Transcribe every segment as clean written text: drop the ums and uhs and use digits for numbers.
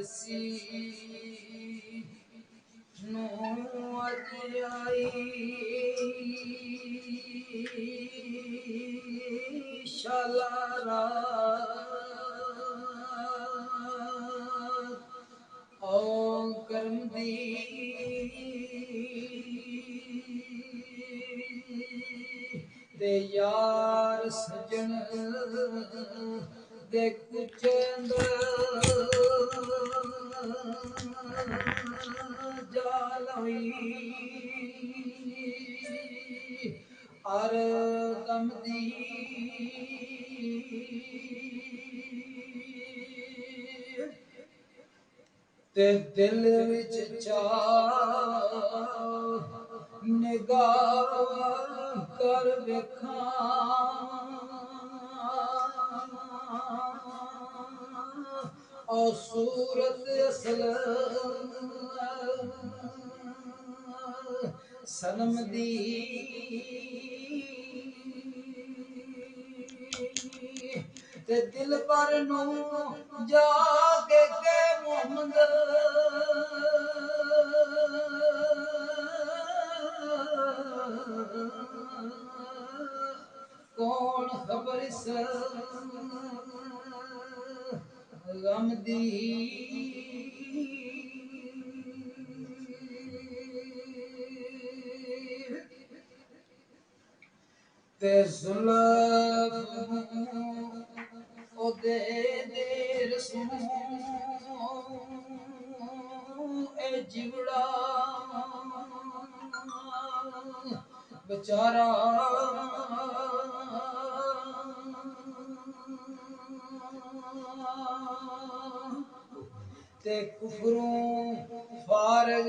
बरसी नो अज आई शाला रात ओ करम दी ते यार सजन दे कुछ जालई अर दम दी ते दिल विच चाह निगाह कर वेखा ओ सूरत असल सनम दी ते दिल पर नू जाके के मोहम्मद कौन खबर गम दी ते जुल्फ ओ दे रसूं ए जिवड़ा बेचारा ते कुफरों फारग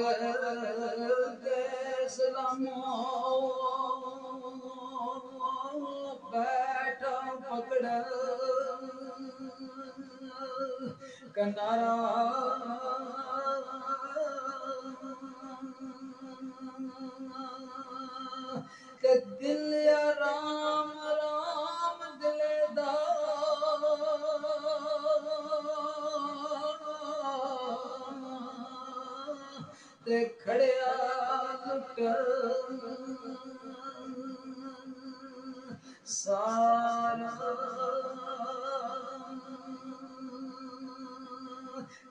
दे सलामों बैठा पकड़ कनारा के दिल राम राम दिलेदा ते खड़िया लुट सारा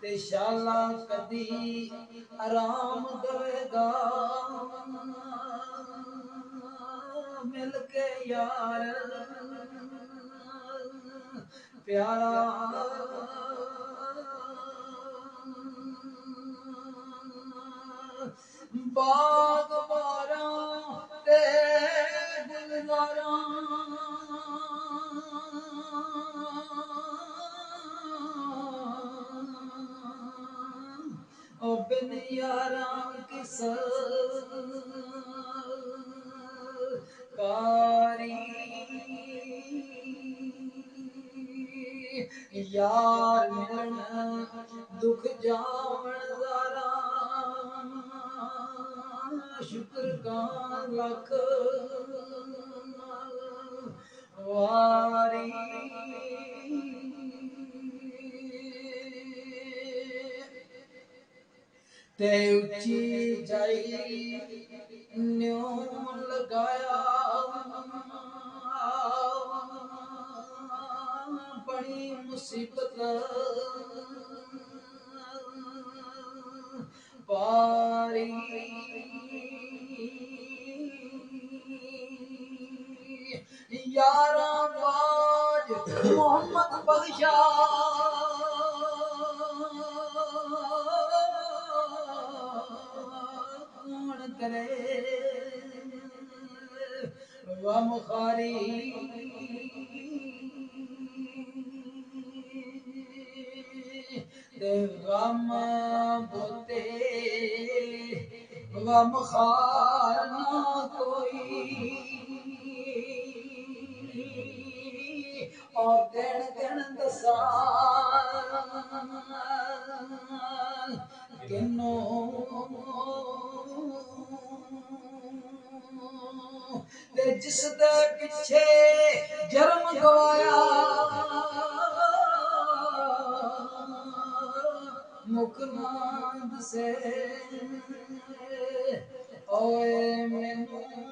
ते शाला कदी आराम देगा मिल के यार प्यारा बाग बारा ते गुलजारा ओ बिन यारा किस कारी यार मिलन दुख जावन ज़ारा शुक्र का लख वारी ते उची जाई न्यों लगाया बड़ी मुसीबत पारी यारा बाज मोहम्मद बख्शा कौन करे वमखारी ते गम बोते वमखार ना कोई और दिन दिन दसा किनो ते जिस दे पिछे जन्म गवाया मुखनाद से ओए मैनू